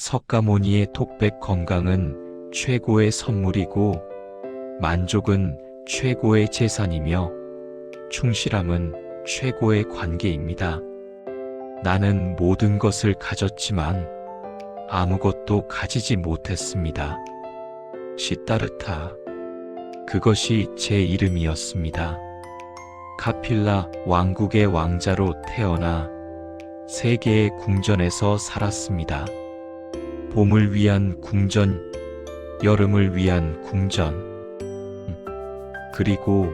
석가모니의 독백 건강은 최고의 선물이고 만족은 최고의 재산이며 충실함은 최고의 관계입니다. 나는 모든 것을 가졌지만 아무것도 가지지 못했습니다. 시다르타. 그것이 제 이름이었습니다. 카필라 왕국의 왕자로 태어나 세계의 궁전에서 살았습니다. 봄을 위한 궁전, 여름을 위한 궁전, 그리고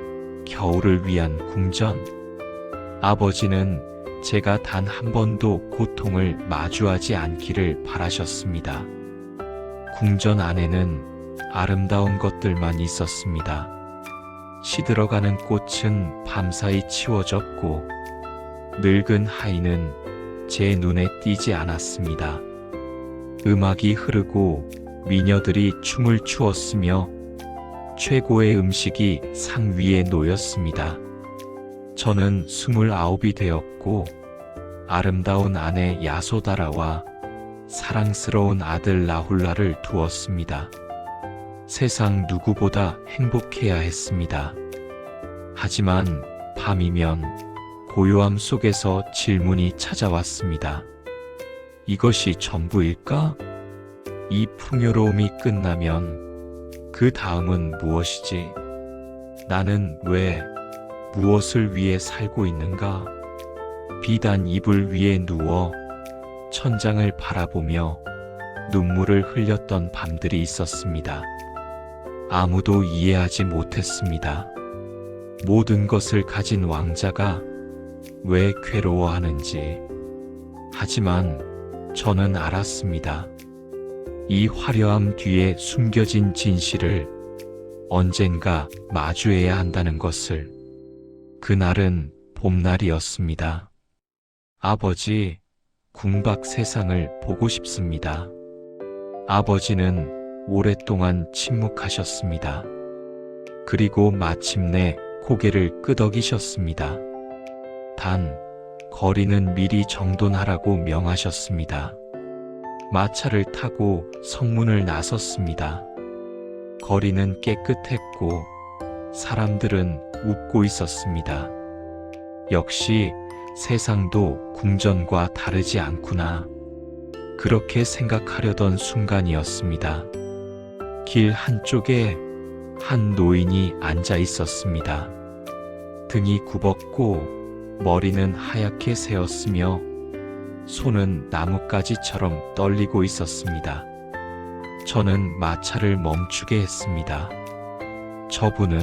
겨울을 위한 궁전. 아버지는 제가 단 한 번도 고통을 마주하지 않기를 바라셨습니다. 궁전 안에는 아름다운 것들만 있었습니다. 시들어가는 꽃은 밤사이 치워졌고 늙은 하인은 제 눈에 띄지 않았습니다. 음악이 흐르고 미녀들이 춤을 추었으며 최고의 음식이 상 위에 놓였습니다. 저는 29이 되었고 아름다운 아내 야소다라와 사랑스러운 아들 라훌라를 두었습니다. 세상 누구보다 행복해야 했습니다. 하지만 밤이면 고요함 속에서 질문이 찾아왔습니다. 이것이 전부일까? 이 풍요로움이 끝나면 그 다음은 무엇이지? 나는 왜, 무엇을 위해 살고 있는가? 비단 이불 위에 누워 천장을 바라보며 눈물을 흘렸던 밤들이 있었습니다. 아무도 이해하지 못했습니다. 모든 것을 가진 왕자가 왜 괴로워하는지. 하지만 저는 알았습니다. 이 화려함 뒤에 숨겨진 진실을 언젠가 마주해야 한다는 것을. 그날은 봄날이었습니다. 아버지, 궁박 세상을 보고 싶습니다. 아버지는 오랫동안 침묵하셨습니다. 그리고 마침내 고개를 끄덕이셨습니다. 단, 거리는 미리 정돈하라고 명하셨습니다. 마차를 타고 성문을 나섰습니다. 거리는 깨끗했고 사람들은 웃고 있었습니다. 역시 세상도 궁전과 다르지 않구나. 그렇게 생각하려던 순간이었습니다. 길 한쪽에 한 노인이 앉아 있었습니다. 등이 굽었고 머리는 하얗게 새었으며 손은 나뭇가지처럼 떨리고 있었습니다. 저는 마차를 멈추게 했습니다. 저분은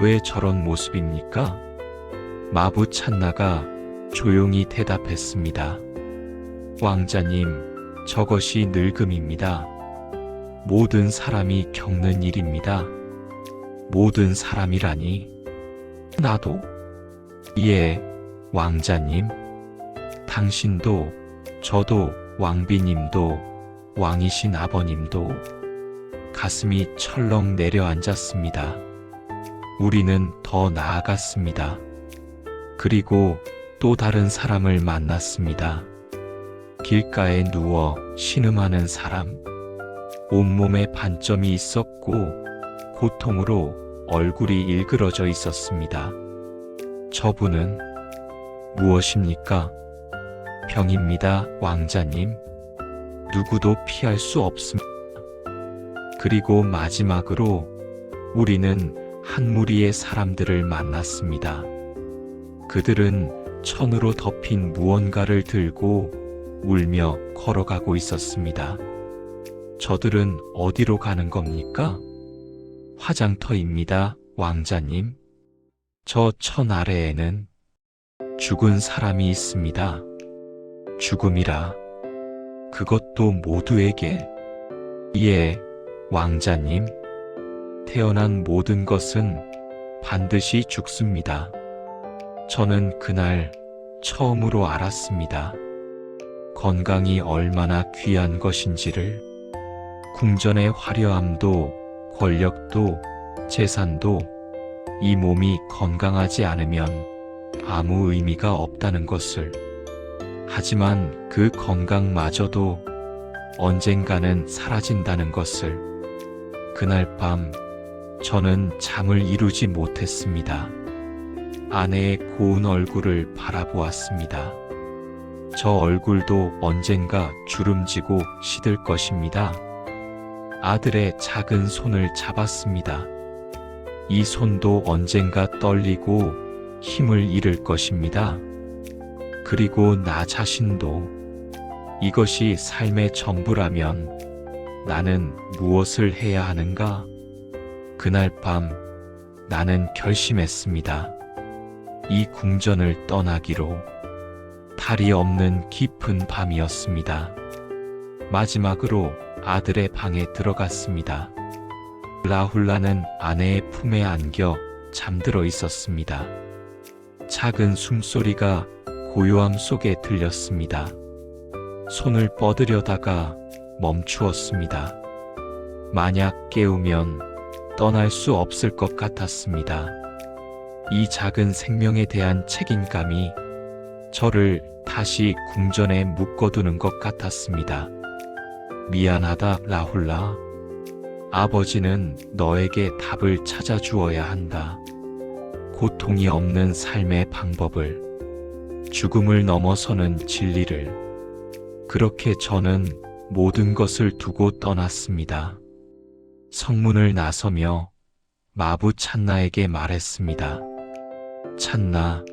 왜 저런 모습입니까? 마부 찬나가 조용히 대답했습니다. 왕자님, 저것이 늙음입니다. 모든 사람이 겪는 일입니다. 모든 사람이라니. 나도? 예, 왕자님. 당신도, 저도, 왕비님도, 왕이신 아버님도. 가슴이 철렁 내려앉았습니다. 우리는 더 나아갔습니다. 그리고 또 다른 사람을 만났습니다. 길가에 누워 신음하는 사람. 온몸에 반점이 있었고 고통으로 얼굴이 일그러져 있었습니다. 저분은 무엇입니까? 병입니다, 왕자님. 누구도 피할 수 없습니다. 그리고 마지막으로 우리는 한 무리의 사람들을 만났습니다. 그들은 천으로 덮인 무언가를 들고 울며 걸어가고 있었습니다. 저들은 어디로 가는 겁니까? 화장터입니다, 왕자님. 저 천 아래에는 죽은 사람이 있습니다. 죽음이라. 그것도 모두에게. 예, 왕자님. 태어난 모든 것은 반드시 죽습니다. 저는 그날 처음으로 알았습니다. 건강이 얼마나 귀한 것인지를. 궁전의 화려함도 권력도 재산도 이 몸이 건강하지 않으면 아무 의미가 없다는 것을. 하지만 그 건강마저도 언젠가는 사라진다는 것을. 그날 밤 저는 잠을 이루지 못했습니다. 아내의 고운 얼굴을 바라보았습니다. 저 얼굴도 언젠가 주름지고 시들 것입니다. 아들의 작은 손을 잡았습니다. 이 손도 언젠가 떨리고 힘을 잃을 것입니다. 그리고 나 자신도. 이것이 삶의 전부라면 나는 무엇을 해야 하는가? 그날 밤 나는 결심했습니다. 이 궁전을 떠나기로. 달이 없는 깊은 밤이었습니다. 마지막으로 아들의 방에 들어갔습니다. 라훌라는 아내의 품에 안겨 잠들어 있었습니다. 작은 숨소리가 고요함 속에 들렸습니다. 손을 뻗으려다가 멈추었습니다. 만약 깨우면 떠날 수 없을 것 같았습니다. 이 작은 생명에 대한 책임감이 저를 다시 궁전에 묶어두는 것 같았습니다. 미안하다, 라훌라. 아버지는 너에게 답을 찾아주어야 한다. 고통이 없는 삶의 방법을, 죽음을 넘어서는 진리를. 그렇게 저는 모든 것을 두고 떠났습니다. 성문을 나서며 마부 찬나에게 말했습니다. 찬나,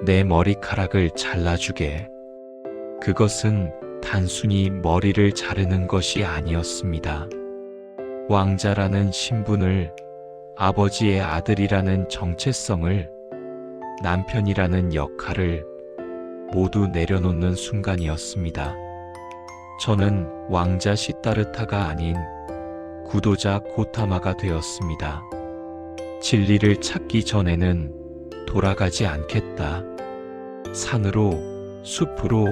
내 머리카락을 잘라주게. 그것은 단순히 머리를 자르는 것이 아니었습니다. 왕자라는 신분을, 아버지의 아들이라는 정체성을, 남편이라는 역할을 모두 내려놓는 순간이었습니다. 저는 왕자 시타르타가 아닌 구도자 고타마가 되었습니다. 진리를 찾기 전에는 돌아가지 않겠다. 산으로, 숲으로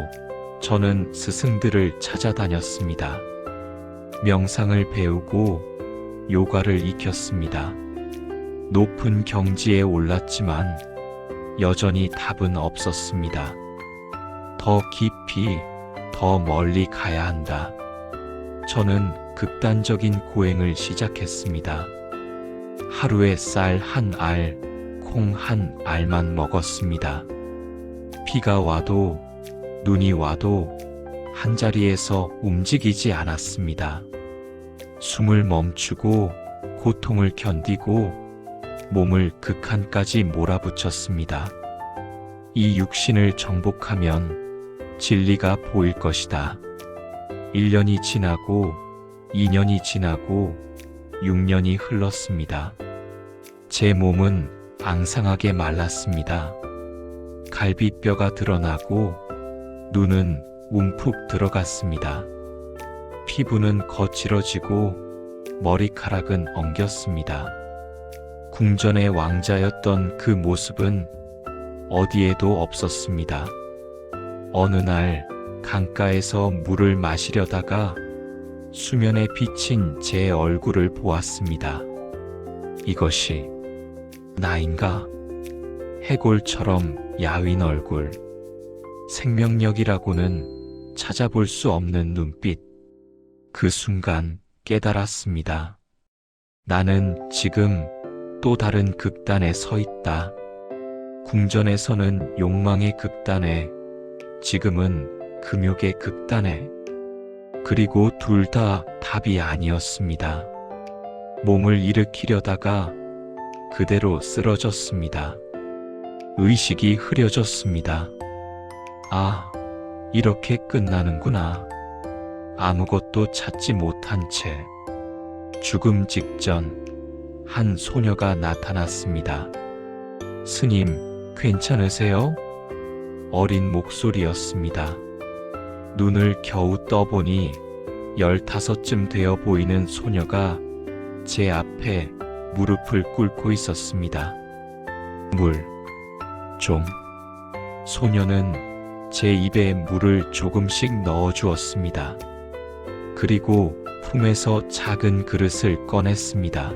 저는 스승들을 찾아다녔습니다. 명상을 배우고 요가를 익혔습니다. 높은 경지에 올랐지만 여전히 답은 없었습니다. 더 깊이, 더 멀리 가야 한다. 저는 극단적인 고행을 시작했습니다. 하루에 쌀 한 알, 콩 한 알만 먹었습니다. 비가 와도 눈이 와도 한자리에서 움직이지 않았습니다. 숨을 멈추고 고통을 견디고 몸을 극한까지 몰아붙였습니다. 이 육신을 정복하면 진리가 보일 것이다. 1년이 지나고 2년이 지나고 6년이 흘렀습니다. 제 몸은 앙상하게 말랐습니다. 갈비뼈가 드러나고 눈은 움푹 들어갔습니다. 피부는 거칠어지고 머리카락은 엉겼습니다. 궁전의 왕자였던 그 모습은 어디에도 없었습니다. 어느 날 강가에서 물을 마시려다가 수면에 비친 제 얼굴을 보았습니다. 이것이 나인가? 해골처럼 야윈 얼굴, 생명력이라고는 찾아볼 수 없는 눈빛. 그 순간 깨달았습니다. 나는 지금 또 다른 극단에 서 있다. 궁전에서는 욕망의 극단에, 지금은 금욕의 극단에. 그리고 둘 다 답이 아니었습니다. 몸을 일으키려다가 그대로 쓰러졌습니다. 의식이 흐려졌습니다. 아, 이렇게 끝나는구나. 아무것도 찾지 못한 채. 죽음 직전 한 소녀가 나타났습니다. 스님, 괜찮으세요? 어린 목소리였습니다. 눈을 겨우 떠보니 15쯤 되어 보이는 소녀가 제 앞에 무릎을 꿇고 있었습니다. 물, 좀. 소녀는 제 입에 물을 조금씩 넣어 주었습니다. 그리고 품에서 작은 그릇을 꺼냈습니다.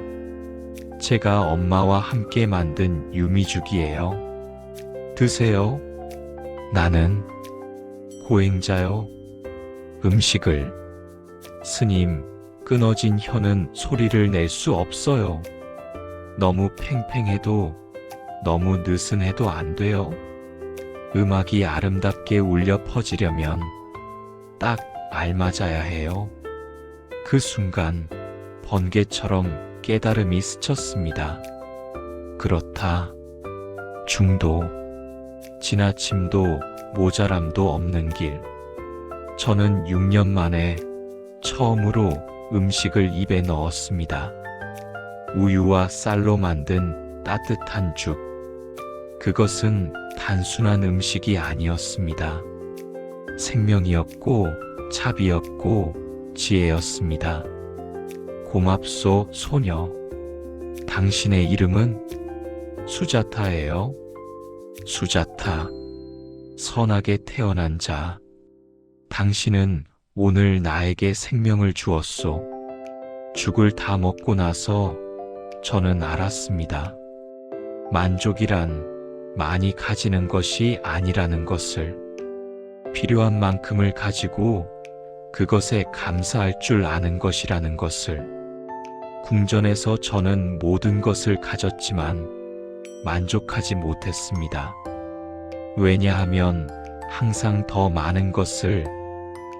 제가 엄마와 함께 만든 유미죽이에요. 드세요. 나는 고행자요. 음식을 스님, 끊어진 혀는 소리를 낼 수 없어요. 너무 팽팽해도, 너무 느슨해도 안 돼요. 음악이 아름답게 울려 퍼지려면 딱 알맞아야 해요. 그 순간 번개처럼 깨달음이 스쳤습니다. 그렇다. 중도, 지나침도 모자람도 없는 길. 저는 6년 만에 처음으로 음식을 입에 넣었습니다. 우유와 쌀로 만든 따뜻한 죽. 그것은 단순한 음식이 아니었습니다. 생명이었고 차비였고 지혜였습니다. 고맙소, 소녀. 당신의 이름은 수자타예요. 수자타. 선하게 태어난 자. 당신은 오늘 나에게 생명을 주었소. 죽을 다 먹고 나서 저는 알았습니다. 만족이란 많이 가지는 것이 아니라는 것을. 필요한 만큼을 가지고 그것에 감사할 줄 아는 것이라는 것을. 궁전에서 저는 모든 것을 가졌지만 만족하지 못했습니다. 왜냐하면 항상 더 많은 것을,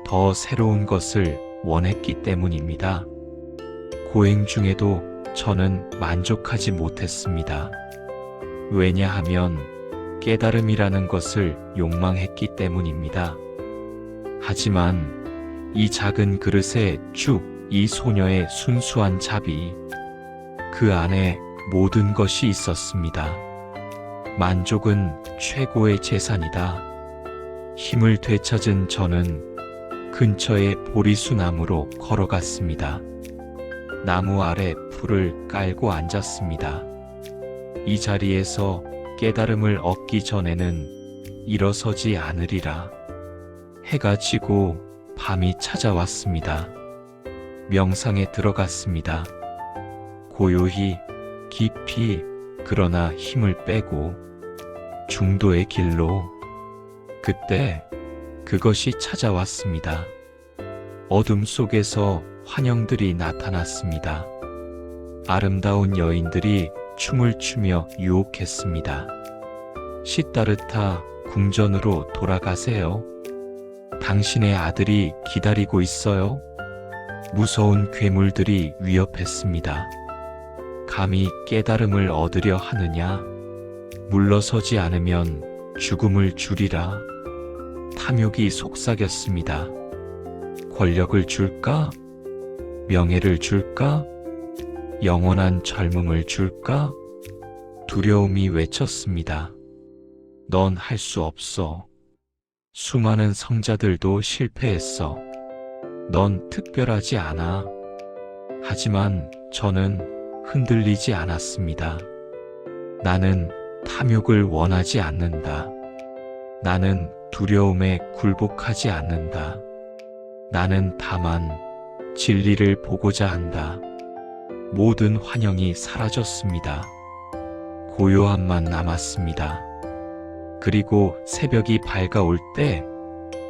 더 새로운 것을 원했기 때문입니다. 고행 중에도 저는 만족하지 못했습니다. 왜냐하면 깨달음이라는 것을 욕망했기 때문입니다. 하지만 이 작은 그릇에 쭉 이 소녀의 순수한 자비, 그 안에 모든 것이 있었습니다. 만족은 최고의 재산이다. 힘을 되찾은 저는 근처의 보리수나무로 걸어갔습니다. 나무 아래 풀을 깔고 앉았습니다. 이 자리에서 깨달음을 얻기 전에는 일어서지 않으리라. 해가 지고 밤이 찾아왔습니다. 명상에 들어갔습니다. 고요히, 깊이, 그러나 힘을 빼고 중도의 길로. 그때 그것이 찾아왔습니다. 어둠 속에서 환영들이 나타났습니다. 아름다운 여인들이 춤을 추며 유혹했습니다. 시타르타, 궁전으로 돌아가세요. 당신의 아들이 기다리고 있어요. 무서운 괴물들이 위협했습니다. 감히 깨달음을 얻으려 하느냐? 물러서지 않으면 죽음을 주리라. 탐욕이 속삭였습니다. 권력을 줄까? 명예를 줄까? 영원한 젊음을 줄까? 두려움이 외쳤습니다. 넌 할 수 없어. 수많은 성자들도 실패했어. 넌 특별하지 않아. 하지만 저는 흔들리지 않았습니다. 나는 탐욕을 원하지 않는다. 나는 두려움에 굴복하지 않는다. 나는 다만 진리를 보고자 한다. 모든 환영이 사라졌습니다. 고요함만 남았습니다. 그리고 새벽이 밝아올 때,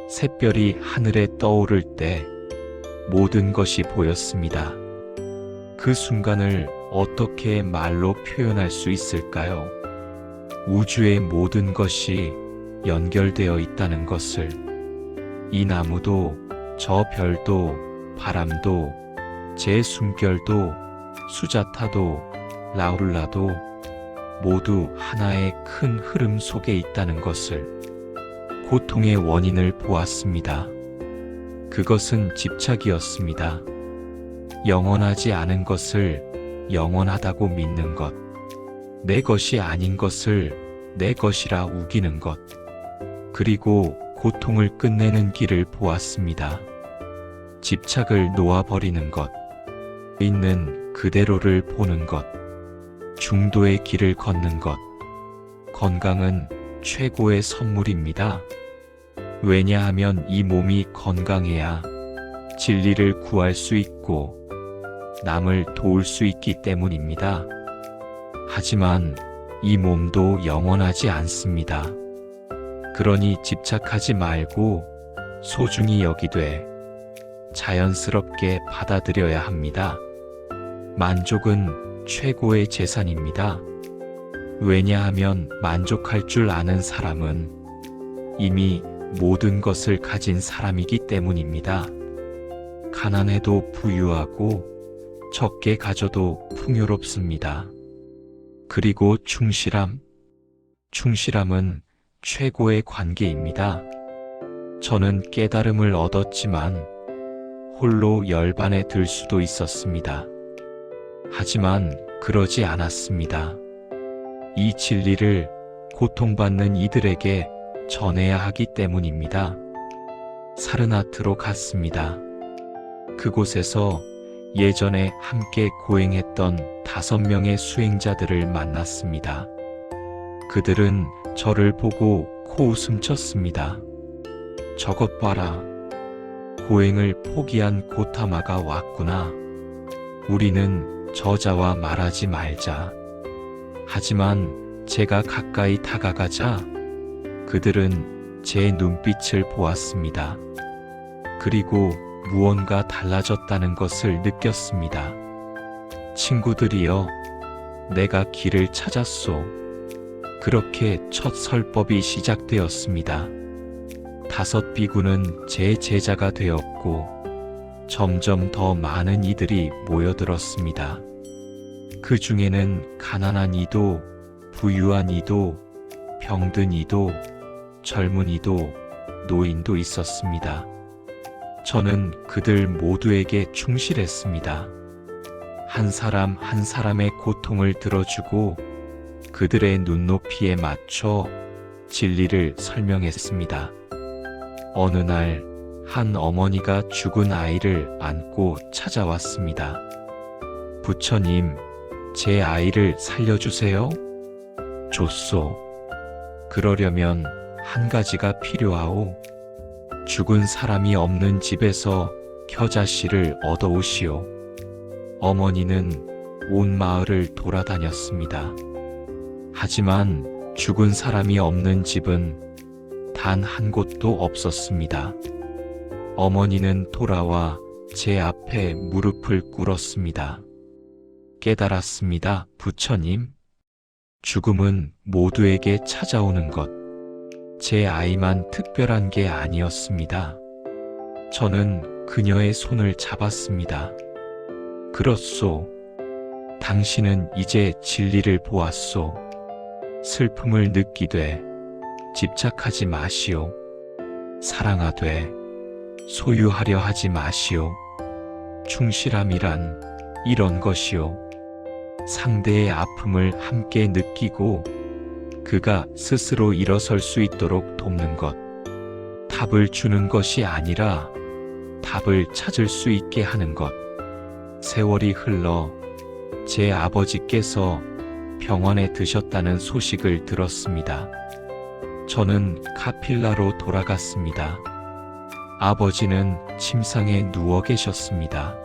샛별이 하늘에 떠오를 때 모든 것이 보였습니다. 그 순간을 어떻게 말로 표현할 수 있을까요? 우주의 모든 것이 연결되어 있다는 것을. 이 나무도, 저 별도, 바람도, 제 숨결도, 수자타도, 라울라도 모두 하나의 큰 흐름 속에 있다는 것을. 고통의 원인을 보았습니다. 그것은 집착이었습니다. 영원하지 않은 것을 영원하다고 믿는 것. 내 것이 아닌 것을 내 것이라 우기는 것. 그리고 고통을 끝내는 길을 보았습니다. 집착을 놓아버리는 것. 있는 그대로를 보는 것. 중도의 길을 걷는 것. 건강은 최고의 선물입니다. 왜냐하면 이 몸이 건강해야 진리를 구할 수 있고 남을 도울 수 있기 때문입니다. 하지만 이 몸도 영원하지 않습니다. 그러니 집착하지 말고 소중히 여기되 자연스럽게 받아들여야 합니다. 만족은 최고의 재산입니다. 왜냐하면 만족할 줄 아는 사람은 이미 모든 것을 가진 사람이기 때문입니다. 가난해도 부유하고 적게 가져도 풍요롭습니다. 그리고 충실함. 충실함은 최고의 관계입니다. 저는 깨달음을 얻었지만 홀로 열반에 들 수도 있었습니다. 하지만 그러지 않았습니다. 이 진리를 고통받는 이들에게 전해야 하기 때문입니다. 사르나트로 갔습니다. 그곳에서 예전에 함께 고행했던 5명의 수행자들을 만났습니다. 그들은 저를 보고 코웃음 쳤습니다. 저것 봐라. 고행을 포기한 고타마가 왔구나. 우리는 저자와 말하지 말자. 하지만 제가 가까이 다가가자 그들은 제 눈빛을 보았습니다. 그리고 무언가 달라졌다는 것을 느꼈습니다. 친구들이여, 내가 길을 찾았소. 그렇게 첫 설법이 시작되었습니다. 5 비구는 제 제자가 되었고 점점 더 많은 이들이 모여들었습니다. 그 중에는 가난한 이도, 부유한 이도, 병든 이도, 젊은 이도, 노인도 있었습니다. 저는 그들 모두에게 충실했습니다. 한 사람 한 사람의 고통을 들어주고 그들의 눈높이에 맞춰 진리를 설명했습니다. 어느 날 한 어머니가 죽은 아이를 안고 찾아왔습니다. 부처님, 제 아이를 살려주세요. 좋소. 그러려면 한 가지가 필요하오. 죽은 사람이 없는 집에서 겨자씨를 얻어오시오. 어머니는 온 마을을 돌아다녔습니다. 하지만 죽은 사람이 없는 집은 단 한 곳도 없었습니다. 어머니는 돌아와 제 앞에 무릎을 꿇었습니다. 깨달았습니다, 부처님. 죽음은 모두에게 찾아오는 것. 제 아이만 특별한 게 아니었습니다. 저는 그녀의 손을 잡았습니다. 그렇소. 당신은 이제 진리를 보았소. 슬픔을 느끼되 집착하지 마시오. 사랑하되 소유하려 하지 마시오. 충실함이란 이런 것이오. 상대의 아픔을 함께 느끼고 그가 스스로 일어설 수 있도록 돕는 것. 답을 주는 것이 아니라 답을 찾을 수 있게 하는 것. 세월이 흘러 제 아버지께서 병원에 드셨다는 소식을 들었습니다. 저는 카필라로 돌아갔습니다. 아버지는 침상에 누워 계셨습니다.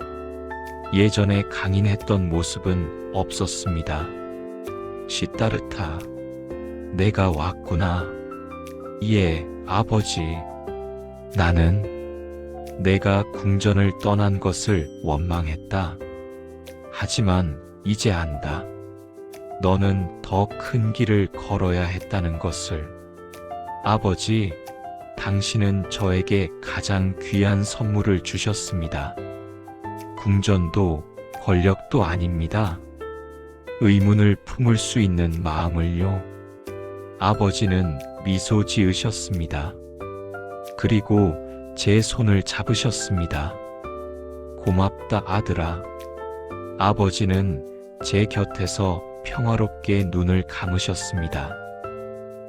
예전에 강인했던 모습은 없었습니다. 시타르타, 내가 왔구나. 예, 아버지. 나는 내가 궁전을 떠난 것을 원망했다. 하지만 이제 안다. 너는 더 큰 길을 걸어야 했다는 것을. 아버지, 당신은 저에게 가장 귀한 선물을 주셨습니다. 궁전도 권력도 아닙니다. 의문을 품을 수 있는 마음을요. 아버지는 미소 지으셨습니다. 그리고 제 손을 잡으셨습니다. 고맙다, 아들아. 아버지는 제 곁에서 평화롭게 눈을 감으셨습니다.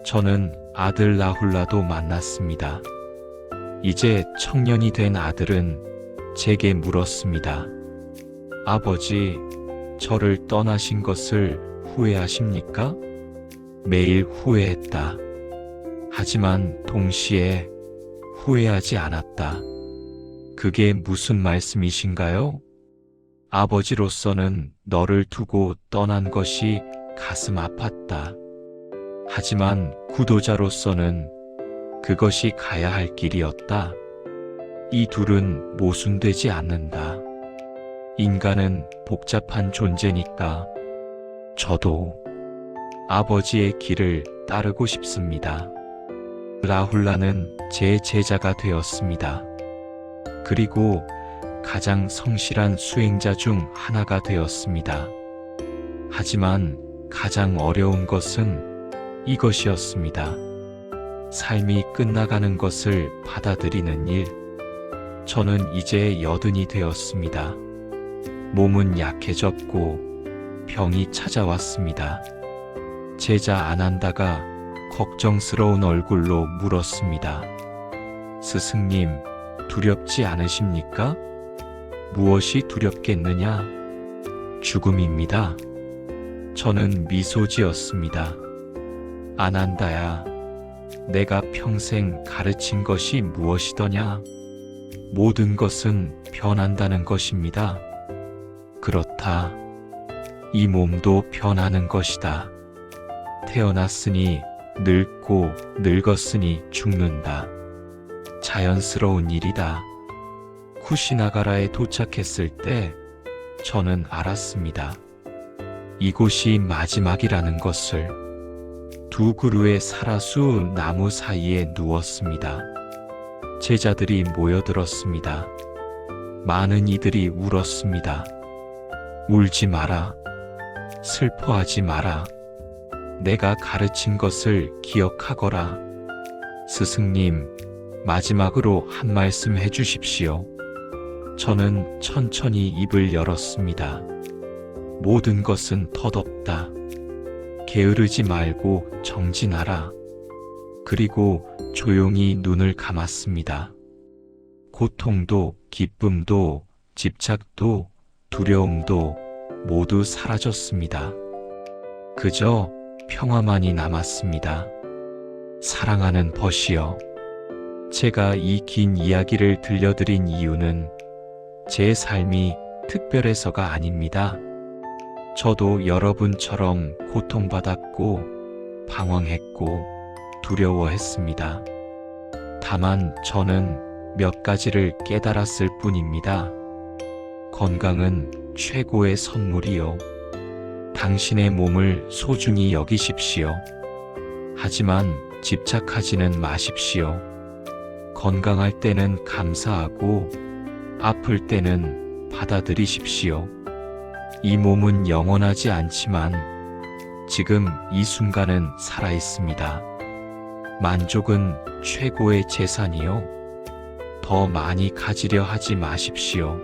저는 아들 라훌라도 만났습니다. 이제 청년이 된 아들은 제게 물었습니다. 아버지, 저를 떠나신 것을 후회하십니까? 매일 후회했다. 하지만 동시에 후회하지 않았다. 그게 무슨 말씀이신가요? 아버지로서는 너를 두고 떠난 것이 가슴 아팠다. 하지만 구도자로서는 그것이 가야 할 길이었다. 이 둘은 모순되지 않는다. 인간은 복잡한 존재니까 저도 아버지의 길을 따르고 싶습니다. 라훌라는 제 제자가 되었습니다. 그리고 가장 성실한 수행자 중 하나가 되었습니다. 하지만 가장 어려운 것은 이것이었습니다. 삶이 끝나가는 것을 받아들이는 일. 저는 이제 80이 되었습니다. 몸은 약해졌고 병이 찾아왔습니다. 제자 아난다가 걱정스러운 얼굴로 물었습니다. 스승님, 두렵지 않으십니까? 무엇이 두렵겠느냐? 죽음입니다. 저는 미소 지었습니다. 아난다야, 내가 평생 가르친 것이 무엇이더냐? 모든 것은 변한다는 것입니다. 그렇다. 이 몸도 변하는 것이다. 태어났으니 늙고 늙었으니 죽는다. 자연스러운 일이다. 쿠시나가라에 도착했을 때 저는 알았습니다. 이곳이 마지막이라는 것을. 두 그루의 사라수 나무 사이에 누웠습니다. 제자들이 모여들었습니다. 많은 이들이 울었습니다. 울지 마라. 슬퍼하지 마라. 내가 가르친 것을 기억하거라. 스승님, 마지막으로 한 말씀 해주십시오. 저는 천천히 입을 열었습니다. 모든 것은 덧없다. 게으르지 말고 정진하라. 그리고 조용히 눈을 감았습니다. 고통도, 기쁨도, 집착도, 두려움도 모두 사라졌습니다. 그저 평화만이 남았습니다. 사랑하는 벗이여. 제가 이 긴 이야기를 들려드린 이유는 제 삶이 특별해서가 아닙니다. 저도 여러분처럼 고통받았고 방황했고 두려워했습니다. 다만 저는 몇 가지를 깨달았을 뿐입니다. 건강은 최고의 선물이요. 당신의 몸을 소중히 여기십시오. 하지만 집착하지는 마십시오. 건강할 때는 감사하고 아플 때는 받아들이십시오. 이 몸은 영원하지 않지만 지금 이 순간은 살아있습니다. 만족은 최고의 재산이요. 더 많이 가지려 하지 마십시오.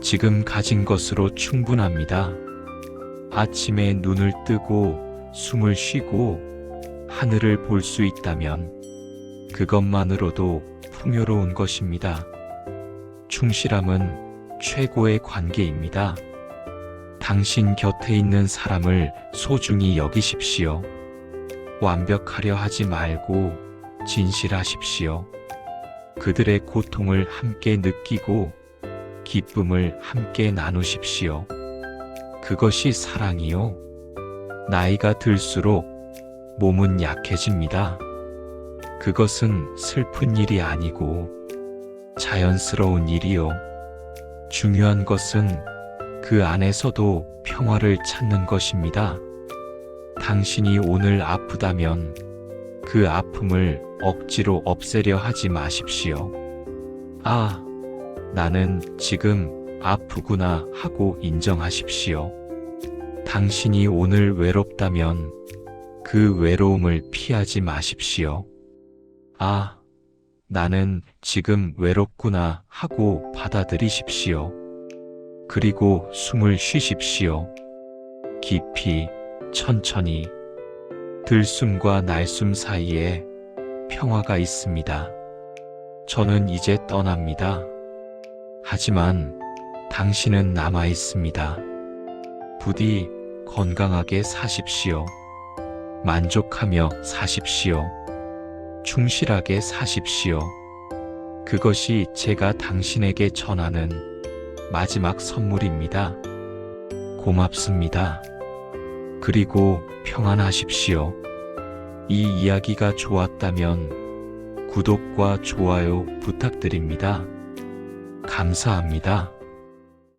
지금 가진 것으로 충분합니다. 아침에 눈을 뜨고 숨을 쉬고 하늘을 볼 수 있다면 그것만으로도 풍요로운 것입니다. 충실함은 최고의 관계입니다. 당신 곁에 있는 사람을 소중히 여기십시오. 완벽하려 하지 말고 진실하십시오. 그들의 고통을 함께 느끼고 기쁨을 함께 나누십시오. 그것이 사랑이요. 나이가 들수록 몸은 약해집니다. 그것은 슬픈 일이 아니고 자연스러운 일이요. 중요한 것은 그 안에서도 평화를 찾는 것입니다. 당신이 오늘 아프다면 그 아픔을 억지로 없애려 하지 마십시오. 아, 나는 지금 아프구나 하고 인정하십시오. 당신이 오늘 외롭다면 그 외로움을 피하지 마십시오. 아, 나는 지금 외롭구나 하고 받아들이십시오. 그리고 숨을 쉬십시오. 깊이, 천천히. 들숨과 날숨 사이에 평화가 있습니다. 저는 이제 떠납니다. 하지만 당신은 남아 있습니다. 부디 건강하게 사십시오. 만족하며 사십시오. 충실하게 사십시오. 그것이 제가 당신에게 전하는 마지막 선물입니다. 고맙습니다. 그리고 평안하십시오. 이 이야기가 좋았다면 구독과 좋아요 부탁드립니다. 감사합니다.